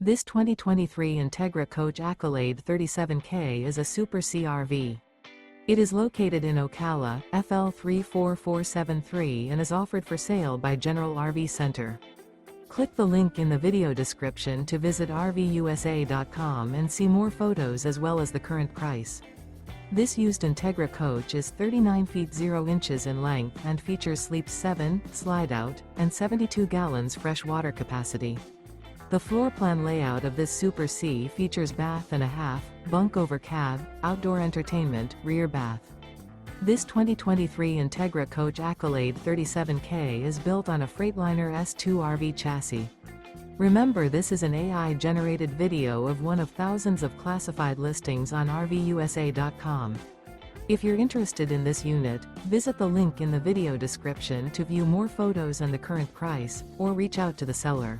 This 2023 Entegra Coach Accolade 37K is a Super CRV. It is located in Ocala, FL 34473 and is offered for sale by General RV Center. Click the link in the video description to visit RVUSA.com and see more photos as well as the current price. This used Entegra coach is 39 feet 0 inches in length and features sleeps 7, slide-out, and 72 gallons fresh water capacity. The floor plan layout of this Super C features bath and a half, bunk over cab, outdoor entertainment, rear bath. This 2023 Entegra Coach Accolade 37K is built on a Freightliner S2RV chassis. Remember, this is an AI-generated video of one of thousands of classified listings on RVUSA.com. If you're interested in this unit, visit the link in the video description to view more photos and the current price, or reach out to the seller.